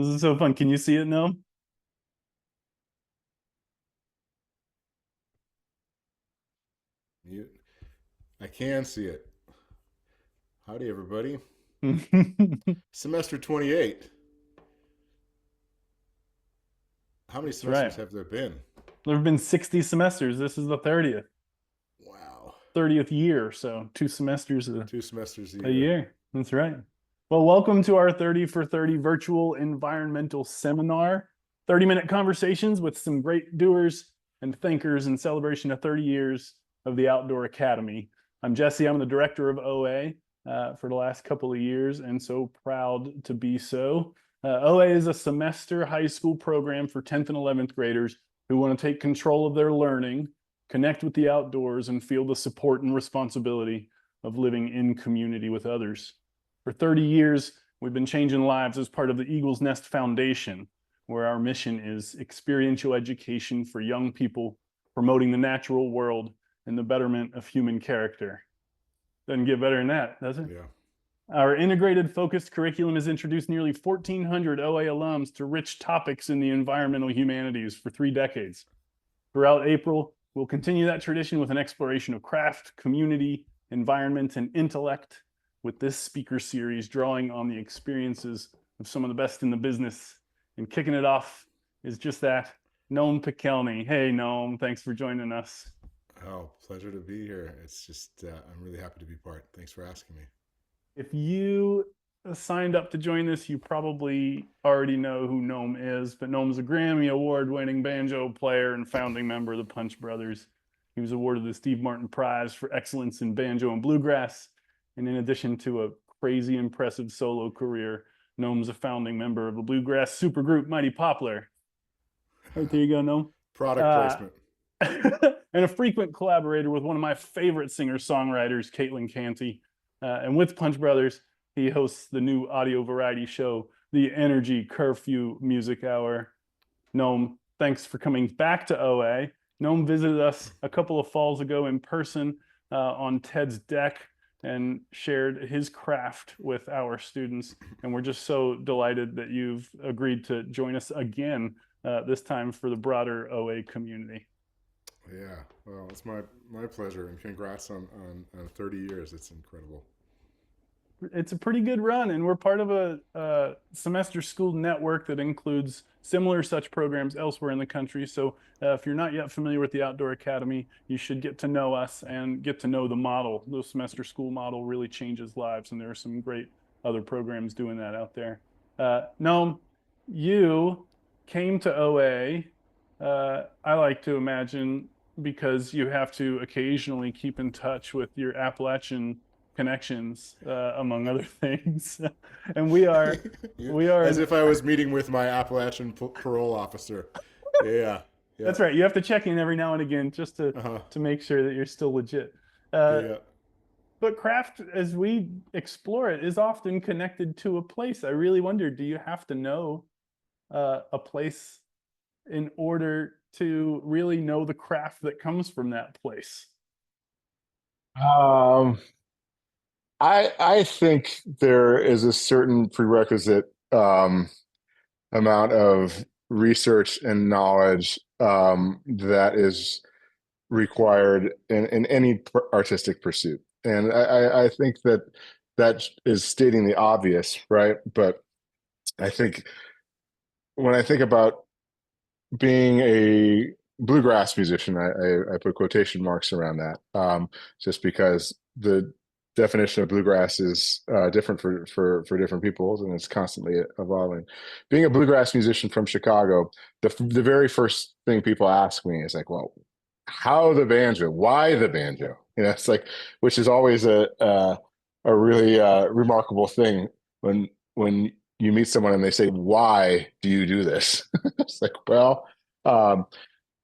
This is so fun. Can you see it now? You, I can see it. Howdy, everybody. That's Semester 28. How many right. semesters have there been? There have been 60 semesters. This is the 30th, Wow. 30th year. So two semesters Two semesters a a year. year. That's right. Well, welcome to our 30 for 30 virtual environmental seminar. 30-minute conversations with some great doers and thinkers in celebration of 30 years of the Outdoor Academy. I'm Jesse. I'm the director of OA for the last couple of years, and so proud to be so. OA is a semester high school program for 10th and 11th graders who want to take control of their learning, connect with the outdoors, and feel the support and responsibility of living in community with others. For 30 years, we've been changing lives as part of the Eagle's Nest Foundation, where our mission is experiential education for young people, promoting the natural world and the betterment of human character. Doesn't get better than that, does it? Yeah. Our integrated focused curriculum has introduced nearly 1,400 OA alums to rich topics in the environmental humanities for 3 decades. Throughout April, we'll continue that tradition with an exploration of craft, community, environment, and intellect, with this speaker series drawing on the experiences of some of the best in the business. And kicking it off is just that, Noam Pikelny. Hey, Noam, thanks for joining us. Oh, pleasure to be here. It's just, I'm really happy to be part. Thanks for asking me. If you signed up to join this, you probably already know who Noam is, but Noam's a Grammy Award-winning banjo player and founding member of the Punch Brothers. He was awarded the Steve Martin Prize for excellence in banjo and bluegrass. And in addition to a crazy impressive solo career, Noam's a founding member of the bluegrass supergroup Mighty Poplar. Right there you go, Noam. Product Uh, placement. and a frequent collaborator with one of my favorite singer-songwriters, Caitlin Canty. And with Punch Brothers, he hosts the new audio variety show, the Energy Curfew Music Hour. Noam, thanks for coming back to OA. Noam visited us a couple of falls ago in person on Ted's deck and shared his craft with our students. And we're just so delighted that you've agreed to join us again, this time for the broader OA community. Yeah. Well, it's my pleasure, and congrats on 30 years. It's incredible. It's a pretty good run, and we're part of a semester school network that includes similar such programs elsewhere in the country. So if you're not yet familiar with the Outdoor Academy, you should get to know us and get to know the model. The semester school model really changes lives, and there are some great other programs doing that out there. Noam, you came to OA, I like to imagine, because you have to occasionally keep in touch with your Appalachian connections, among other things. And Yeah. we are As an, if I was meeting with my Appalachian parole officer. Yeah. Yeah. that's right. You have to check in every now and again just Uh-huh. to make sure that you're still legit. Uh, Yeah. but craft, as we explore it, is often connected to a place. I really wonder, do you have to know a place in order to really know the craft that comes from that place? Um, I think there is a certain prerequisite amount of research and knowledge that is required in any artistic pursuit. And I think that that is stating the obvious, right? But I think when I think about being a bluegrass musician, I put quotation marks around that, just because the definition of bluegrass is different for different peoples, and it's constantly evolving. Being a bluegrass musician from Chicago, the very first thing people ask me is like, "Well, how the banjo? Why the banjo?" You know, it's like, which is always a really remarkable thing when you meet someone and they say, "Why do you do this?" It's like, well, um,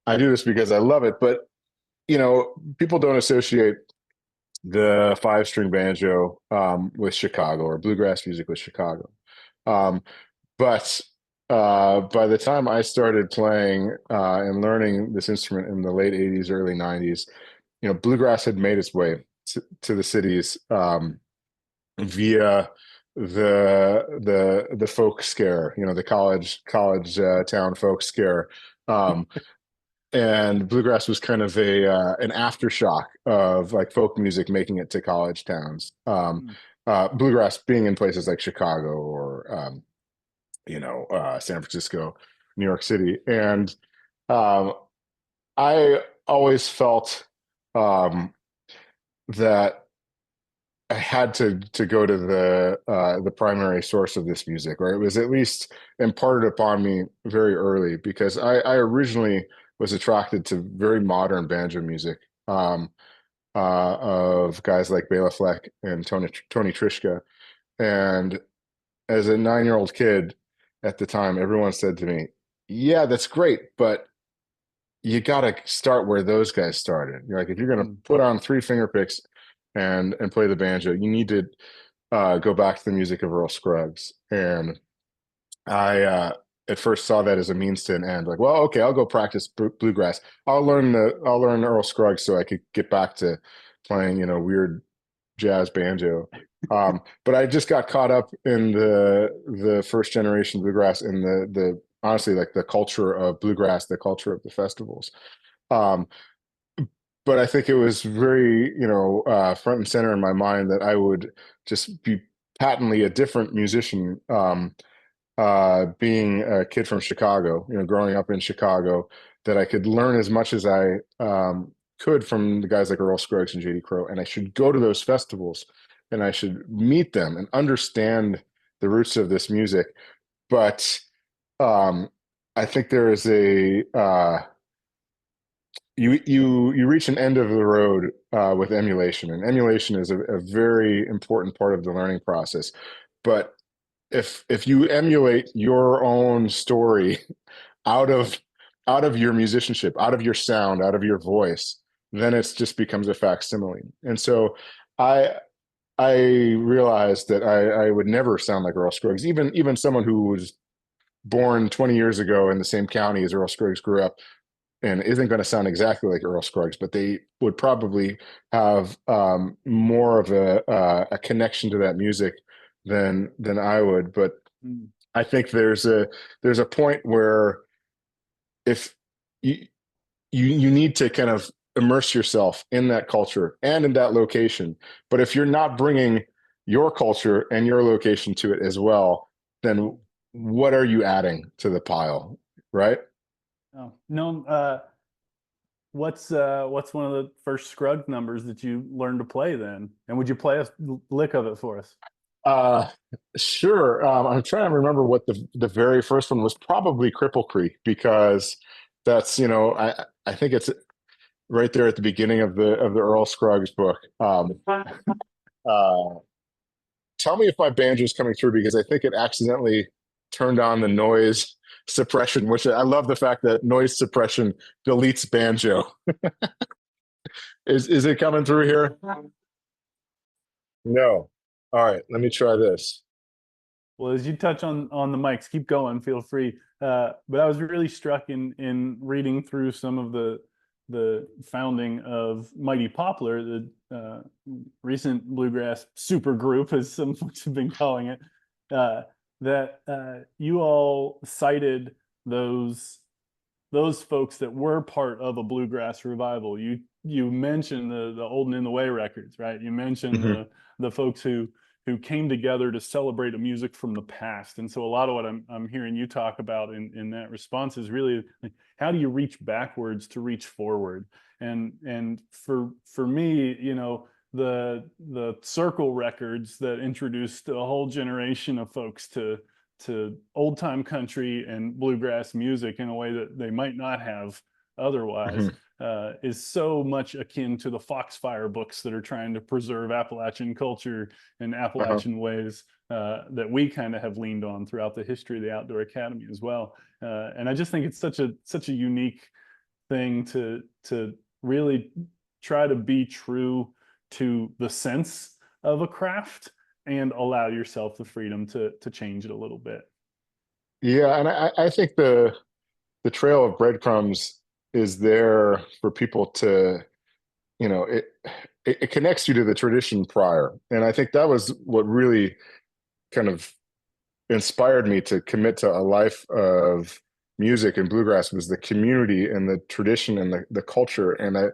I do this because I love it. But people don't associate the five-string banjo with Chicago, or bluegrass music with Chicago. Um, but by the time I started playing and learning this instrument in the late '80s, early '90s, bluegrass had made its way to the cities via the folk scare, the college town folk scare. Um, and bluegrass was kind of a an aftershock of like folk music making it to college towns. Mm. Bluegrass being in places like Chicago or San Francisco, New York City, and um, I always felt um, that I had to go to the primary source of this music, or it was at least imparted upon me very early because I originally was attracted to very modern banjo music of guys like Bela Fleck and Tony Trischka. And as a 9-year-old kid at the time, everyone said to me, "Yeah, that's great, but you got to start where those guys started. You're like, if you're going to Mm. put on three finger picks and play the banjo, you need to go back to the music of Earl Scruggs." And I at first saw that as a means to an end. Like, well, okay, I'll go practice bluegrass. I'll learn Earl Scruggs so I could get back to playing, weird jazz banjo. But I just got caught up in the first generation bluegrass and the honestly like the culture of bluegrass, the culture of the festivals. Um, but I think it was very, front and center in my mind that I would just be patently a different musician, being a kid from Chicago, growing up in Chicago, that I could learn as much as I could from the guys like Earl Scruggs and J.D. Crowe, and I should go to those festivals and I should meet them and understand the roots of this music. But um, I think there is a you reach an end of the road with emulation, and emulation is a very important part of the learning process. But if you emulate your own story out of your musicianship, out of your sound, out of your voice, then it just becomes a facsimile. And so I I realized that I would never sound like Earl Scruggs, even someone who was born 20 years ago in the same county as Earl Scruggs grew up and isn't going to sound exactly like Earl Scruggs, but they would probably have more of a connection to that music than I would. But Mm. I think there's a point where if you you need to kind of immerse yourself in that culture and in that location. But if you're not bringing your culture and your location to it as well, then what are you adding to the pile, right? Oh, no. What's one of the first Scruggs numbers that you learned to play then? And would you play a lick of it for us? Uh, sure. I'm trying to remember what the very first one was. Probably Cripple Creek because that's I think it's right there at the beginning of the Earl Scruggs book. Uh, Tell me if my banjo is coming through because I think it accidentally turned on the noise suppression, which I love the fact that noise suppression deletes banjo. Is it coming through here? No. All right, let me try this. Well, as you touch on the mics, keep going. Feel free. But I was really struck in reading through some of the founding of Mighty Poplar, the recent bluegrass super group, as some folks have been calling it. That you all cited those those folks that were part of a bluegrass revival. You mentioned the Old and in the Way records, right? You mentioned Mhm. the folks who came together to celebrate a music from the past. And so a lot of what I'm hearing you talk about in that response is really like, how do you reach backwards to reach forward? And for me, the circle records that introduced a whole generation of folks to old time country and bluegrass music in a way that they might not have otherwise, Mhm. is so much akin to the Foxfire books that are trying to preserve Appalachian culture and Uh-huh. Appalachian ways, that we kind of have leaned on throughout the history of the Outdoor Academy as well. And I just think it's such a unique thing to really try to be true to the sense of a craft and allow yourself the freedom to change it a little bit. Yeah, and I think the trail of breadcrumbs is there for people to, you know, it connects you to the tradition prior. And I think that was what really kind of inspired me to commit to a life of music and bluegrass was the community and the tradition and the culture. And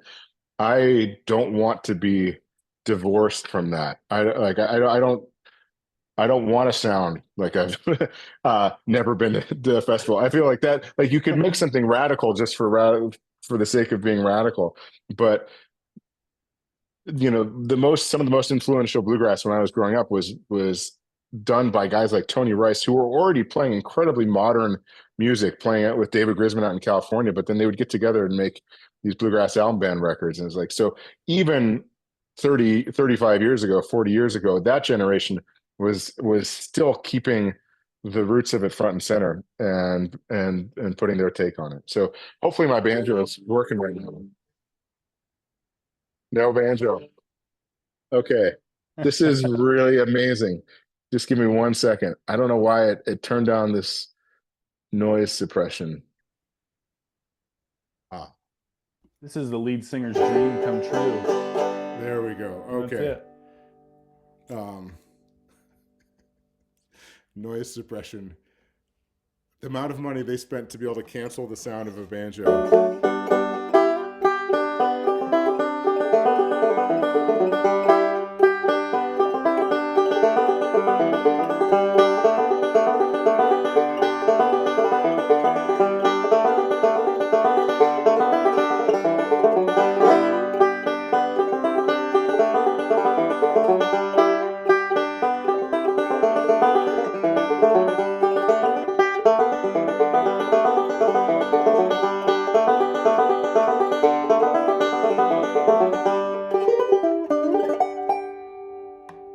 I don't want to be divorced from that. I don't want to sound like I've never been to a festival. I feel like that, like you could make something radical just for the sake of being radical. But some of the most influential bluegrass when I was growing up was done by guys like Tony Rice, who were already playing incredibly modern music, playing it with David Grisman out in California. But then they would get together and make these bluegrass album band records. And it's like, so even 35 years ago, 40 years ago, that generation was still keeping the roots of it front and center and putting their take on it. So hopefully my banjo is working right now. No banjo. Okay. This is really amazing. Just give me 1 second. I don't know why it turned down this noise suppression. Ah, This is the lead singer's dream come true. There we go. Okay. Noise suppression. The amount of money they spent to be able to cancel the sound of a banjo.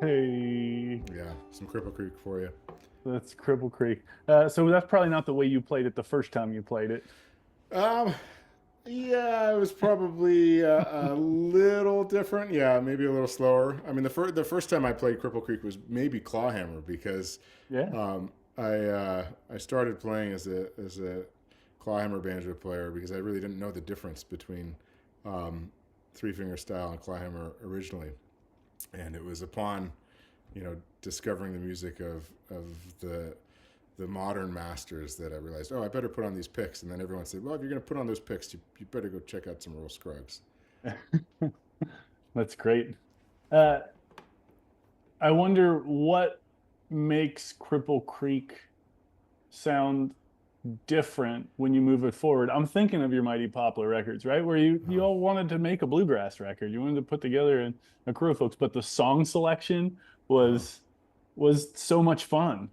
Hey, Yeah, some Cripple Creek for you. that's Cripple Creek. So that's probably not the way you played it the first time you played it. Um, yeah, it was probably a little different. Yeah, maybe a little slower. I mean, the first time I played Cripple Creek was maybe Clawhammer because Yeah. I started playing as a clawhammer banjo player because I really didn't know the difference between three finger style and clawhammer originally, and it was upon discovering the music of the modern masters that I realized, oh, I better put on these picks. And then everyone said, well, if you're going to put on those picks, you better go check out some Earl Scruggs. That's great. Uh, I wonder what makes Cripple Creek sound different when you move it forward. I'm thinking of your Mighty Poplar records, right? Where you all wanted to make a bluegrass record. You wanted to put together a crew of folks, but the song selection was so much fun.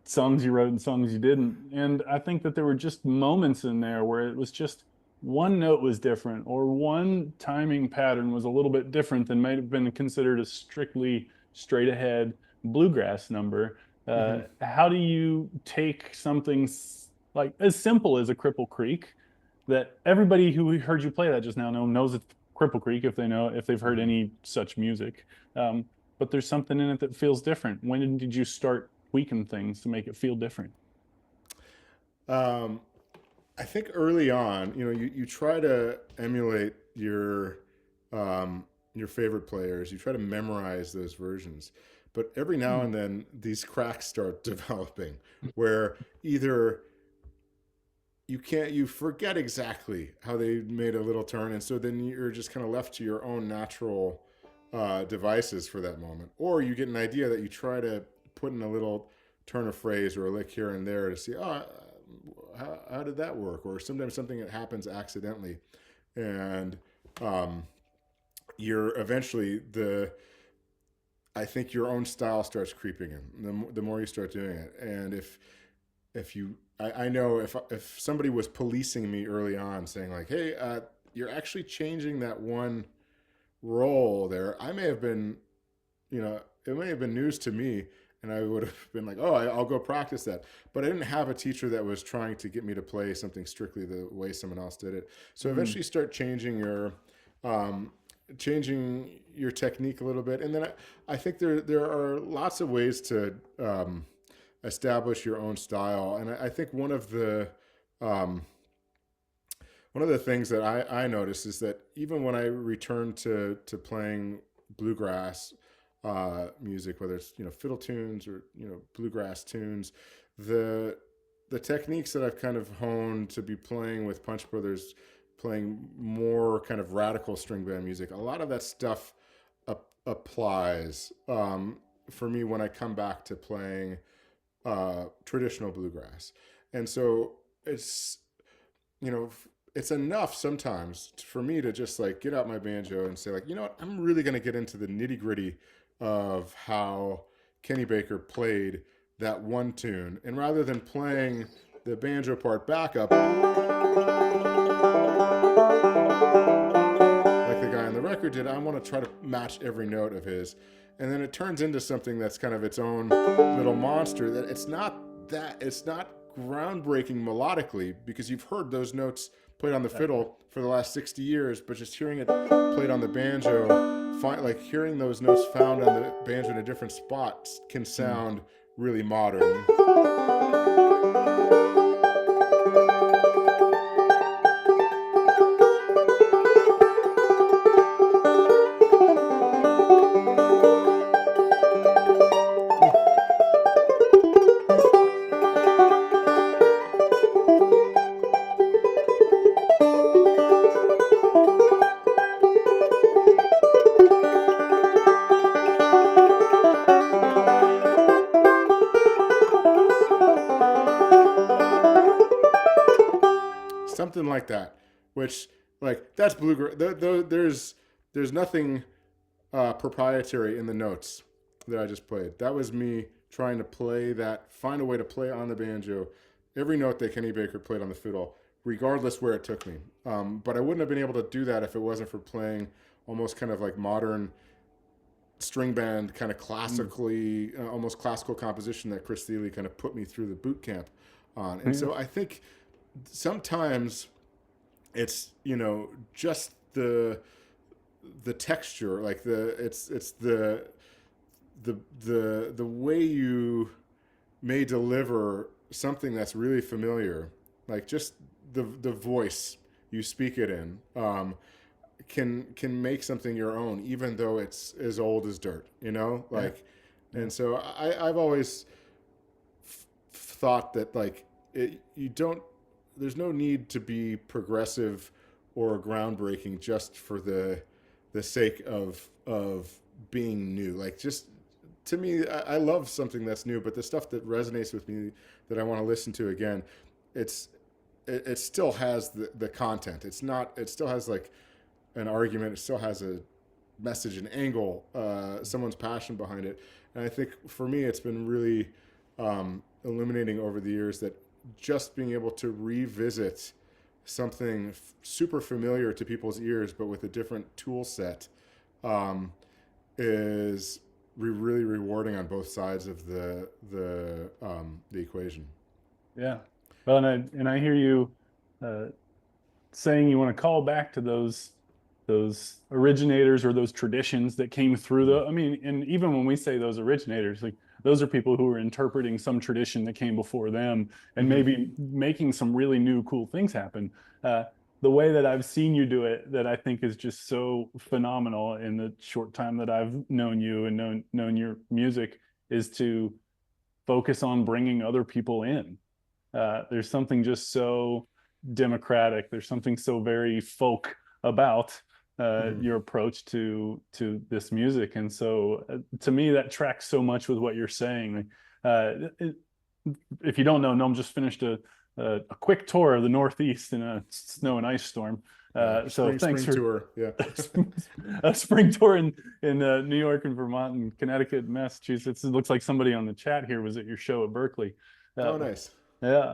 Songs you wrote and songs you didn't. And I think that there were just moments in there where it was just one note was different or one timing pattern was a little bit different than might have been considered a strictly straight ahead bluegrass number. How do you take something like as simple as a Cripple Creek that everybody who heard you play that just now knows it's Cripple Creek if they've heard any such music. But there's something in it that feels different. When did you start tweaking things to make it feel different? I think early on, you try to emulate your favorite players. You try to memorize those versions, but every now and then these cracks start developing where either you forget exactly how they made a little turn, and so then you're just kind of left to your own natural devices for that moment, or you get an idea that you try to put in a little turn of phrase or a lick here and there to see, how did that work? Or sometimes something that happens accidentally, and you're eventually I think your own style starts creeping in the more you start doing it. And I know if somebody was policing me early on, saying like, hey, you're actually changing that one roll there, I may have been, it may have been news to me, and I would have been like, oh, I'll go practice that. But I didn't have a teacher that was trying to get me to play something strictly the way someone else did it. So eventually you start changing your technique a little bit. And then I think there are lots of ways to establish your own style. And I think one of the things that I noticed is that even when I returned to playing bluegrass, music, whether it's fiddle tunes or bluegrass tunes. The techniques that I've kind of honed to be playing with Punch Brothers, playing more kind of radical string band music, a lot of that stuff applies for me when I come back to playing traditional bluegrass. And so it's it's enough sometimes for me to just like get out my banjo and say, like, what, I'm really going to get into the nitty gritty of how Kenny Baker played that one tune. And rather than playing the banjo part back up like the guy on the record did, I want to try to match every note of his. And then it turns into something that's kind of its own little monster, that it's not groundbreaking melodically, because you've heard those notes played on the fiddle for the last 60 years, but just hearing it played on the banjo, like hearing those notes found on the banjo in a different spot can sound really modern. Something like that, which, like, that's bluegrass. There's nothing proprietary in the notes that I just played. That was me trying to find a way to play on the banjo every note that Kenny Baker played on the fiddle, regardless where it took me. But I wouldn't have been able to do that if it wasn't for playing almost kind of like modern string band, kind of classically, almost classical composition that Chris Thile kind of put me through the boot camp on. And so I think sometimes it's just the texture, like it's the way you may deliver something that's really familiar, like just the voice you speak it in, can make something your own, even though it's as old as dirt, like. Yeah. And so I've always thought that, like, there's no need to be progressive or groundbreaking just for the sake of being new. Like, just to me, I love something that's new, but the stuff that resonates with me that I want to listen to again, it still has the content. It still has like an argument. It still has a message, an angle, someone's passion behind it. And I think for me, it's been really illuminating over the years that just being able to revisit something super familiar to people's ears, but with a different tool set, is really rewarding on both sides of the equation. Yeah. Well, and I hear you saying you want to call back to those originators or those traditions that came through and even when we say those originators, like, those are people who are interpreting some tradition that came before them and maybe making some really new, cool things happen. The way that I've seen you do it, that I think is just so phenomenal in the short time that I've known you and known your music, is to focus on bringing other people in. There's something just so democratic. There's something so very folk about your approach to this music. And so to me, that tracks so much with what you're saying. If you don't know, Noam just finished a quick tour of the Northeast in a snow and ice storm. So thanks for tour. Yeah. a spring tour in New York and Vermont and Connecticut and Massachusetts. It looks like somebody on the chat here was at your show at Berkeley. Oh, nice. Yeah.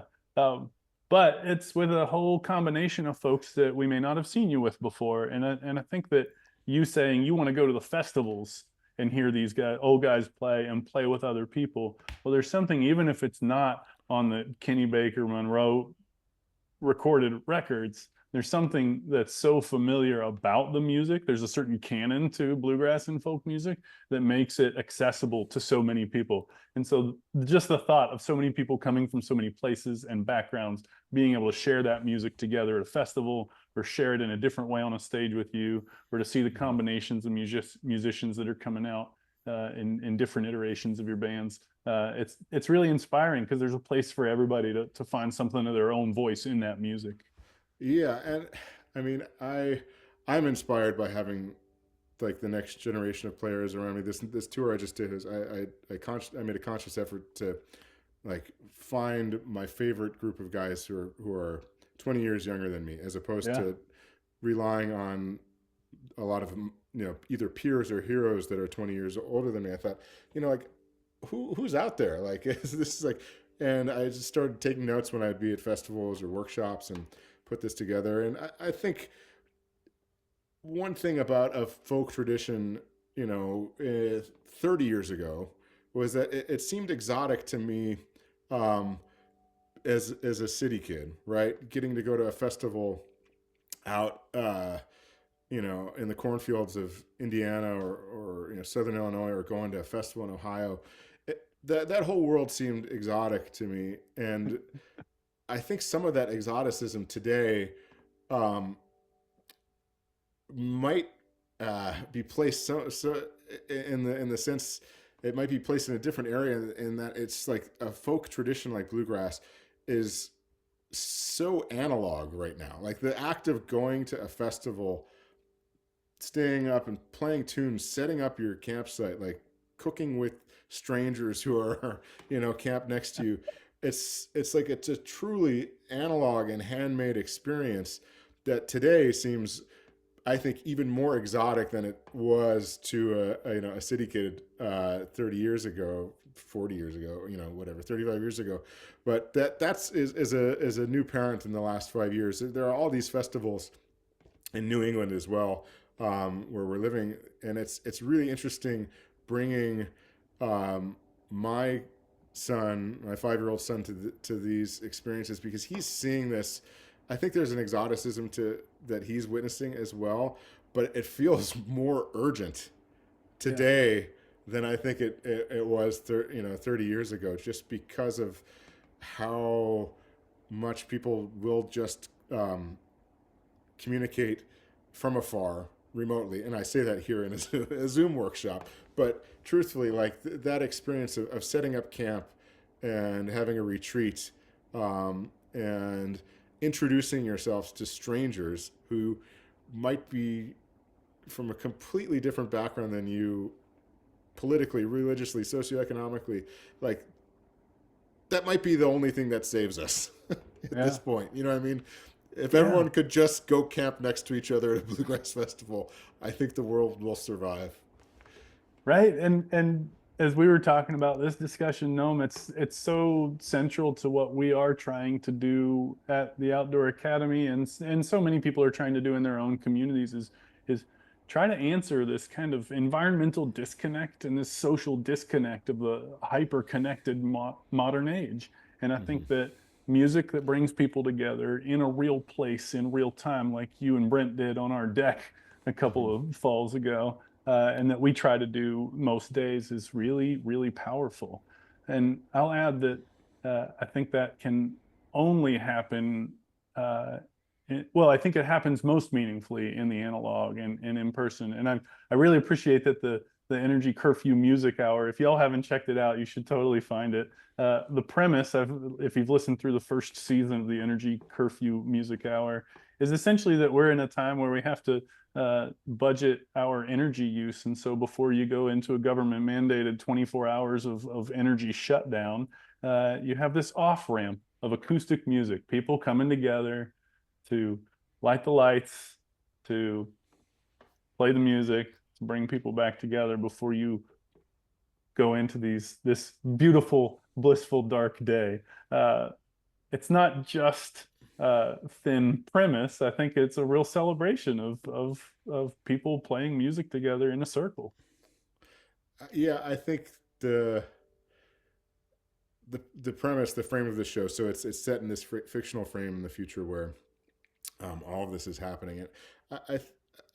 But it's with a whole combination of folks that we may not have seen you with before. And I think that you saying you want to go to the festivals and hear these old guys play and play with other people. Well, there's something, even if it's not on the Kenny Baker Monroe recorded records, there's something that's so familiar about the music. There's a certain canon to bluegrass and folk music that makes it accessible to so many people. And so just the thought of so many people coming from so many places and backgrounds, being able to share that music together at a festival, or share it in a different way on a stage with you, or to see the combinations of musicians that are coming out, in different iterations of your bands. It's really inspiring because there's a place for everybody to find something of their own voice in that music. Yeah, and I mean, I'm inspired by having like the next generation of players around me. This tour I just did is I made a conscious effort to like find my favorite group of guys who are 20 years younger than me, as opposed Yeah. to relying on a lot of either peers or heroes that are 20 years older than me. I thought, like who's out there? Like this is like, and I just started taking notes when I'd be at festivals or workshops and put this together. And I think one thing about a folk tradition, 30 years ago, was that it seemed exotic to me, um, as a city kid, right? Getting to go to a festival out, in the cornfields of Indiana or Southern Illinois, or going to a festival in Ohio. That whole world seemed exotic to me, and I think some of that exoticism today, um, might be placed so in the sense it might be placed in a different area, in that it's like a folk tradition like bluegrass is so analog right now. Like the act of going to a festival, staying up and playing tunes, setting up your campsite, like cooking with strangers who are camped next to you. It's a truly analog and handmade experience that today seems, I think, even more exotic than it was to a city kid 30 years ago, 40 years ago, whatever, 35 years ago. But that's as a new parent in the last 5 years, there are all these festivals in New England as well, where we're living, and it's really interesting bringing my son, my 5-year-old son, to these experiences, because he's seeing this. I think there's an exoticism that he's witnessing as well, but it feels more urgent today than I think it was 30 years ago, just because of how much people will just communicate from afar, remotely. And I say that here in a Zoom workshop, but truthfully, like that experience of setting up camp and having a retreat, and introducing yourselves to strangers who might be from a completely different background than you, politically, religiously, socioeconomically, like that might be the only thing that saves us at this point. You know what I mean? If everyone could just go camp next to each other at a bluegrass festival, I think the world will survive. Right. And as we were talking about this discussion, Noam, it's so central to what we are trying to do at the Outdoor Academy, and so many people are trying to do in their own communities, is try to answer this kind of environmental disconnect and this social disconnect of the hyper connected modern age. And I think that music that brings people together in a real place in real time, like you and Brent did on our deck a couple of falls ago, and that we try to do most days, is really, really powerful. And I'll add that I think that can only happen. Well, I think it happens most meaningfully in the analog and in person. And I really appreciate that the Energy Curfew Music Hour, if y'all haven't checked it out, you should totally find it. The premise, if you've listened through the first season of the Energy Curfew Music Hour, is essentially that we're in a time where we have to budget our energy use. And so before you go into a government mandated 24 hours of energy shutdown, you have this off ramp of acoustic music, people coming together to light the lights, to play the music, to bring people back together before you go into this beautiful, blissful, dark day. It's not just thin premise. I think it's a real celebration of people playing music together in a circle. Yeah, I think the premise, the frame of the show. So it's set in this fictional frame in the future where all of this is happening. And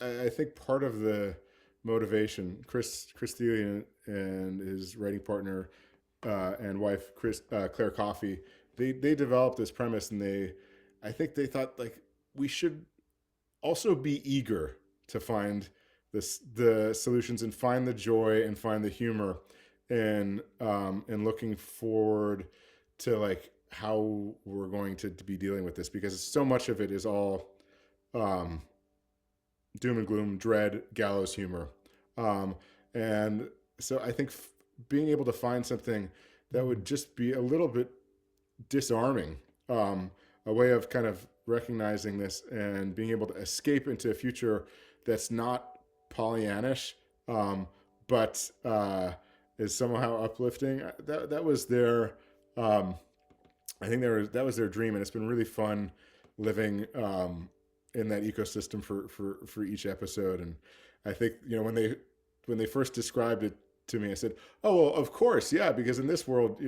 I think part of the motivation, Chris Thiele and his writing partner and wife Claire Coffey, they developed this premise, and I think they thought like we should also be eager to find the solutions and find the joy and find the humor and looking forward to like how we're going to be dealing with this, because so much of it is all um, doom and gloom, dread, gallows humor. Um, and so I think being able to find something that would just be a little bit disarming, a way of kind of recognizing this and being able to escape into a future that's not Pollyannish, but is somehow uplifting. That was their, I think that was their dream, and it's been really fun living in that ecosystem for each episode. And I think when they first described it to me, I said, "Oh, well, of course, yeah, because in this world,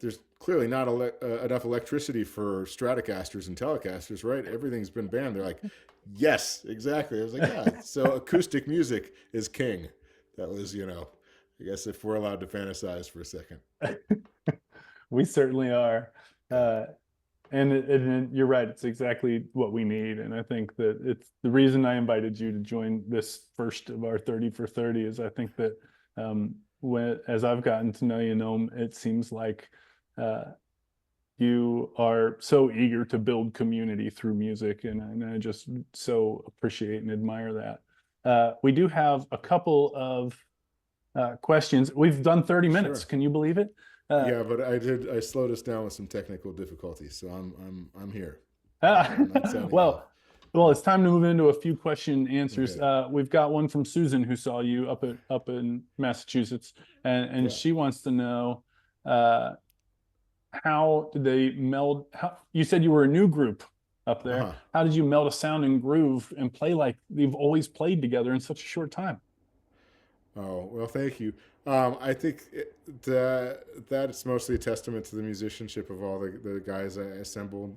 there's clearly not enough electricity for Stratocasters and Telecasters, right? Everything's been banned." They're like, "Yes, exactly." I was like, "Yeah, so acoustic music is king." That was, I guess if we're allowed to fantasize for a second. We certainly are. And you're right. It's exactly what we need. And I think that it's the reason I invited you to join this first of our 30 for 30 is I think that as I've gotten to know you, Noam, it seems like you are so eager to build community through music. And I just so appreciate and admire that. We do have a couple of questions. We've done 30 minutes. Sure. Can you believe it? Yeah, but I slowed us down with some technical difficulties, so I'm here. I'm not sounding well, it's time to move into a few question answers. Okay. We've got one from Susan who saw you up in Massachusetts, and Yeah. she wants to know how did they meld? You said you were a new group up there. Uh-huh. How did you meld a sound and groove and play like you've always played together in such a short time? Oh, well, thank you. I think that's mostly a testament to the musicianship of all the guys I assembled.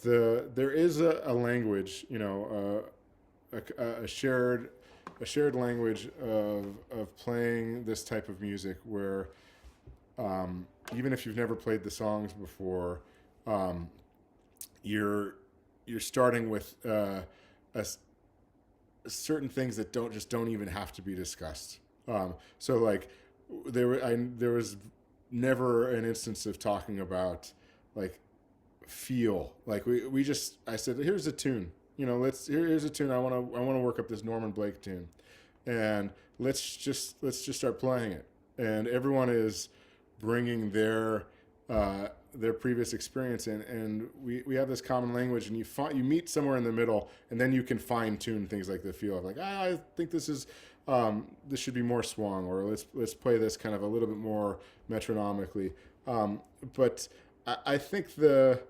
There is a language, a shared language of playing this type of music where even if you've never played the songs before, you're starting with certain things that don't even have to be discussed. So like there was never an instance of talking about like feel. Like I said, here's a tune. Here's a tune. I want to work up this Norman Blake tune, and let's just start playing it. And everyone is bringing their previous experience in, and we have this common language, and you meet somewhere in the middle, and then you can fine tune things like the feel of like, I think this is this should be more swung, or let's play this kind of a little bit more metronomically. But I think the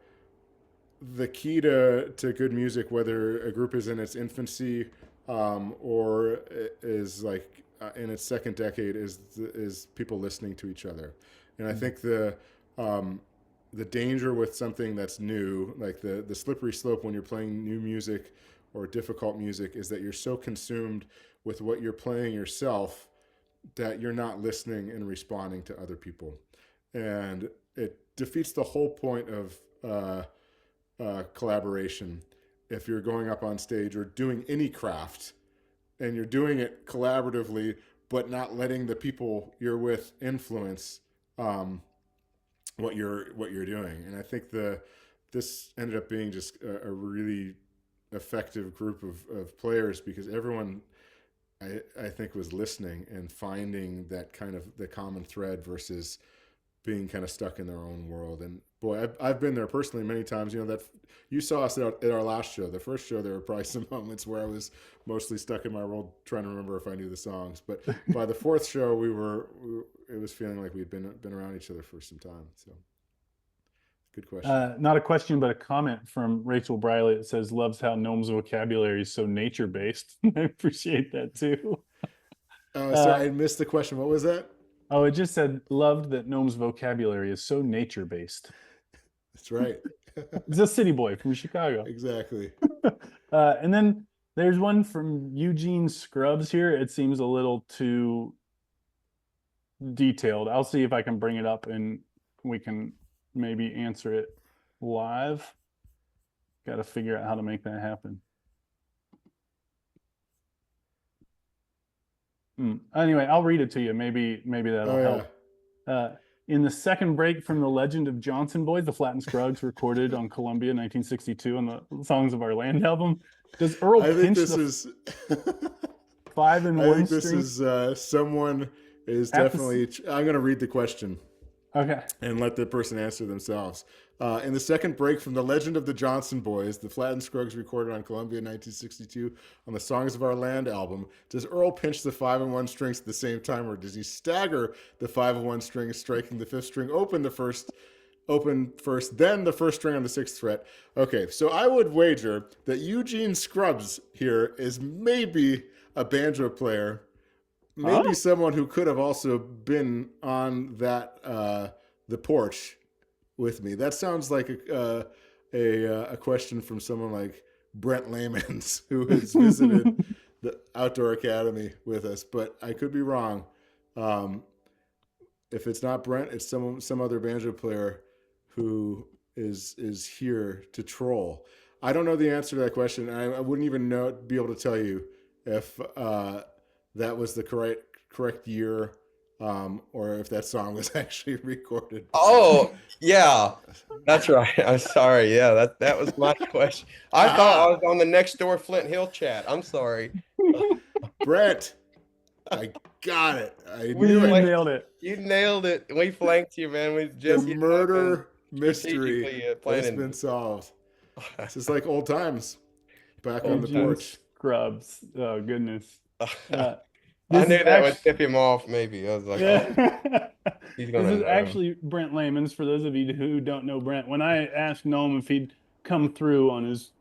key to good music, whether a group is in its infancy or is like in its second decade, is people listening to each other. And I think the danger with something that's new, like the slippery slope when you're playing new music or difficult music, is that you're so consumed with what you're playing yourself that you're not listening and responding to other people. And it defeats the whole point of collaboration if you're going up on stage or doing any craft and you're doing it collaboratively but not letting the people you're with influence what you're doing. And I think this ended up being just a really effective group of players, because everyone I think was listening and finding that kind of the common thread versus being kind of stuck in their own world. And boy, I've been there personally many times. That you saw us at our last show. The first show, there were probably some moments where I was mostly stuck in my world trying to remember if I knew the songs. But by the fourth show, it was feeling like we'd been around each other for some time. So good question. Not a question, but a comment from Rachel Briley. It says, loves how Noam's vocabulary is so nature-based. I appreciate that too. Sorry, I missed the question. What was that? Oh, it just said, loved that Noam's vocabulary is so nature-based. That's right. He's a city boy from Chicago. Exactly. And then there's one from Eugene Scrubs here. It seems a little too detailed. I'll see if I can bring it up and we can maybe answer it live. Got to figure out how to make that happen. Anyway, I'll read it to you. Maybe that'll Oh yeah. help. In the second break from the Legend of Johnson Boys, the Flattened Scruggs recorded on Columbia 1962 on the Songs of Our Land album, does Earl I think pinch this the is. 5 and I 1 think this strings is someone is at the? definitely. I'm going to read the question Okay. and let the person answer themselves. In the second break from the Legend of the Johnson Boys, the Flattened Scruggs recorded on Columbia in 1962 on the Songs of Our Land album, does Earl pinch the 5 and 1 strings at the same time, or does he stagger the 5 and 1 strings, striking the 5th string open first, then the 1st string on the 6th fret? Okay, so I would wager that Eugene Scruggs here is maybe a banjo player, maybe someone who could have also been on that the porch with me. That sounds like a question from someone like Brent Lamans, who has visited the Outdoor Academy with us, but I could be wrong. If it's not Brent, it's some other banjo player who is here to troll. I don't know the answer to that question. I wouldn't even be able to tell you if that was the correct year, or if that song was actually recorded. Oh, yeah, that's right. I'm sorry. Yeah, that was my question. I thought I was on the next door Flint Hill chat. I'm sorry. Brett, I got it. I We knew it. nailed it. You nailed it. We flanked you, man. We The just murder mystery strategically, has planning. been solved. This is like old times back on the Eugene porch. Scrubs. Oh goodness. I This knew is that would act- tip him off. Maybe I was like, oh, Yeah. he's This gonna is know. actually Brent Lamans. For those of you who don't know Brent, when I asked Noam if he'd come through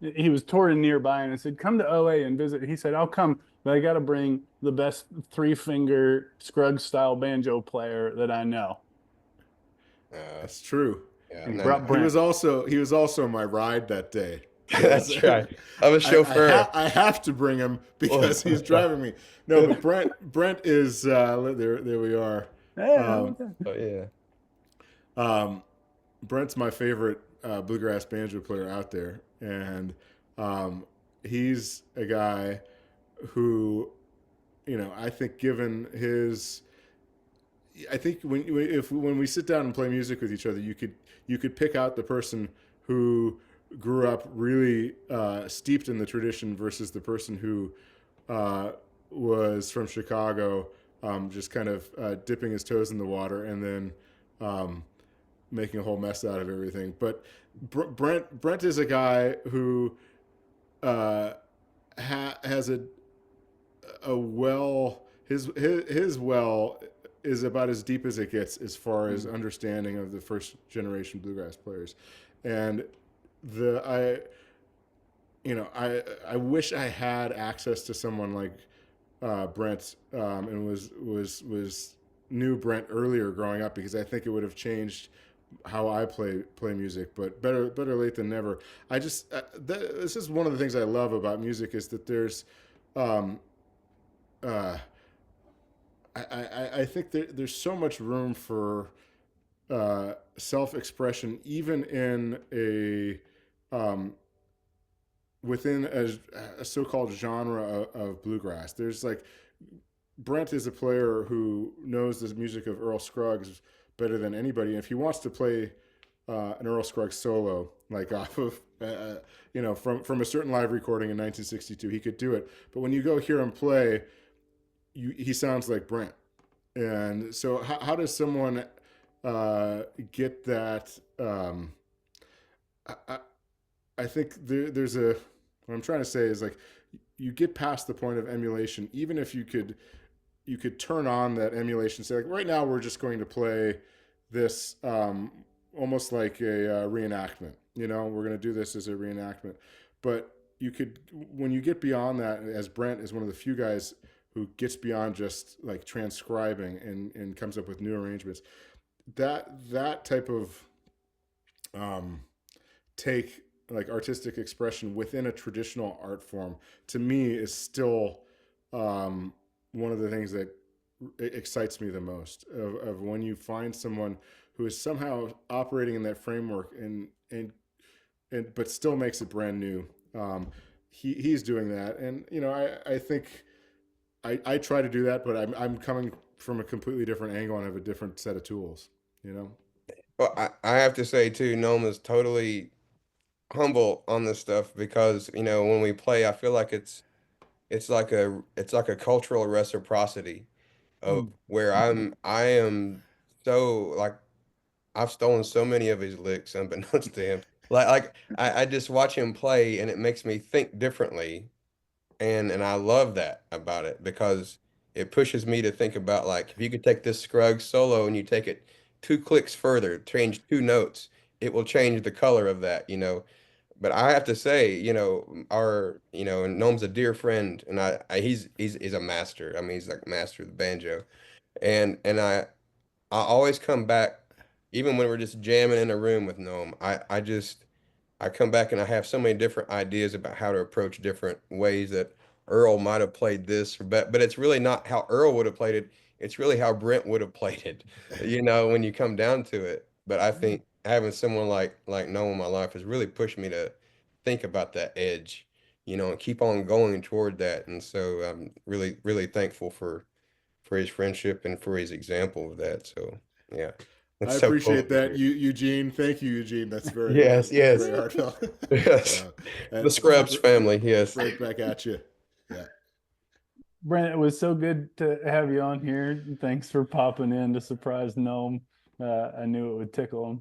he was touring nearby, and I said, "Come to OA and visit." He said, "I'll come, but I got to bring the best 3-finger Scruggs style banjo player that I know." That's true. Yeah, And he no, brought no. Brent. He was also my ride that day. That's right. I'm a chauffeur. I have to bring him because he's driving me. No, but Brent is there we are. Yeah, Oh yeah. Brent's my favorite bluegrass banjo player out there, and he's a guy who, I think given his, I think when we sit down and play music with each other, you could pick out the person who grew up really steeped in the tradition versus the person who was from Chicago, just kind of dipping his toes in the water and then making a whole mess out of everything. But Brent is a guy who has a well. His well is about as deep as it gets as far as understanding of the first generation bluegrass players, and I wish I had access to someone like Brent, and was knew Brent earlier growing up, because I think it would have changed how I play music. But better late than never. I just this is one of the things I love about music, is that there's I think there's so much room for self-expression, even in within a so-called genre of bluegrass. There's like, Brent is a player who knows the music of Earl Scruggs better than anybody. And if he wants to play an Earl Scruggs solo, like off of, from a certain live recording in 1962, he could do it. But when you go hear him play, he sounds like Brent. And so how does someone get that? I think there's what I'm trying to say is, like, you get past the point of emulation, even if you could turn on that emulation, say, like, right now we're just going to play this almost like a reenactment. We're going to do this as a reenactment. But you could, when you get beyond that, as Brent is one of the few guys who gets beyond just like transcribing and comes up with new arrangements, that type of take, like, artistic expression within a traditional art form, to me is still one of the things that excites me the most, of when you find someone who is somehow operating in that framework and but still makes it brand new. He's doing that. And I think I try to do that, but I'm coming from a completely different angle and have a different set of tools, you know? Well, I have to say too, Noam is totally humble on this stuff because, you know, when we play, I feel like it's like a cultural reciprocity of Mm. where I am so like I've stolen so many of his licks unbeknownst to him. I just watch him play and it makes me think differently. And I love that about it because it pushes me to think about like if you could take this Scruggs solo and you take it 2 clicks further, change 2 notes, it will change the color of that, you know. But I have to say, you know, and Noam's a dear friend, and he's a master. I mean, he's like master of the banjo, and I always come back, even when we're just jamming in a room with Noam. I come back and I have so many different ideas about how to approach different ways that Earl might have played this, but it's really not how Earl would have played it. It's really how Brent would have played it, you know, when you come down to it. But I think having someone like Noah in my life has really pushed me to think about that edge, you know, and keep on going toward that. And so I'm really, really thankful for his friendship and for his example of that. So yeah, I it's so cool appreciate to that, hear. Eugene. Thank you, Eugene. That's Yes, very yes, heartfelt. yes. The And Scrubs family, yes. right back at you. Yeah. Brent, it was so good to have you on here. Thanks for popping in to surprise Noam. I knew it would tickle him.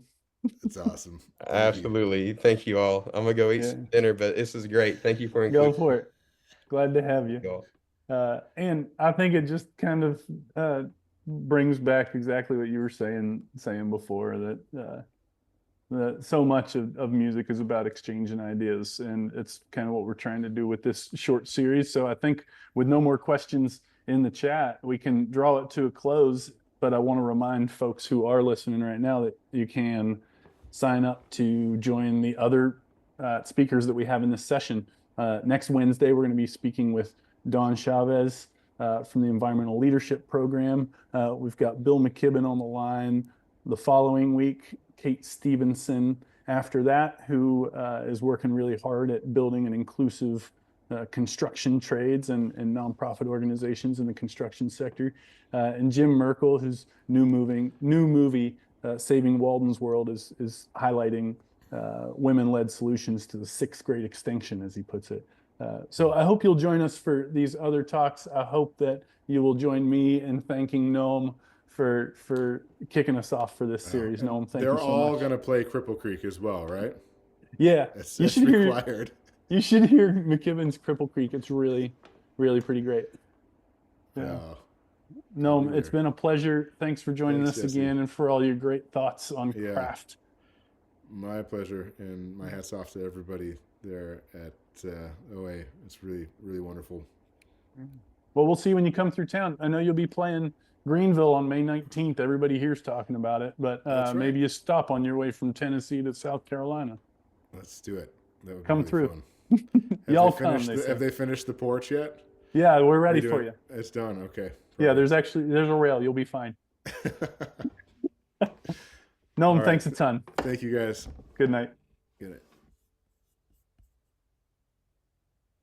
That's awesome. Thank you. Absolutely. Thank you all. I'm gonna go eat Yeah, some dinner, but this is great. Thank you for go including for it. Glad to have you. me all. And I think it just kind of brings back exactly what you were saying before, that so much of music is about exchanging ideas, and it's kind of what we're trying to do with this short series. So I think with no more questions in the chat, we can draw it to a close. But I want to remind folks who are listening right now that you can sign up to join the other speakers that we have in this session. Next Wednesday, we're going to be speaking with Don Chavez from the Environmental Leadership Program. We've got Bill McKibben on the line. The following week, Kate Stevenson after that, who is working really hard at building an inclusive construction trades and nonprofit organizations in the construction sector. And Jim Merkel, whose new movie, Saving Walden's World, is highlighting women-led solutions to the 6th great extinction, as he puts it. So I hope you'll join us for these other talks. I hope that you will join me in thanking Noam for kicking us off for this series. Noam, thank you so much. They're all going to play Cripple Creek as well, right? Yeah, That's Hear, required. you should hear McKibben's Cripple Creek. It's really, really pretty great. Yeah. Noam, it's been a pleasure. Thanks for joining us Jesse. again and for all your great thoughts on craft. My pleasure, and my hats off to everybody there at OA. It's really, really wonderful. Well, we'll see when you come through town. I know you'll be playing Greenville on May 19th. Everybody here's talking about it, but right. Maybe you stop on your way from Tennessee to South Carolina. Let's do it. That would come be through. Fun. Y'all come. Have they finished the porch yet? Yeah, we're ready for you. It's done. Okay. Perfect. Yeah, there's a rail. You'll be fine. Noam, thanks a ton. Thank you, guys. Good night.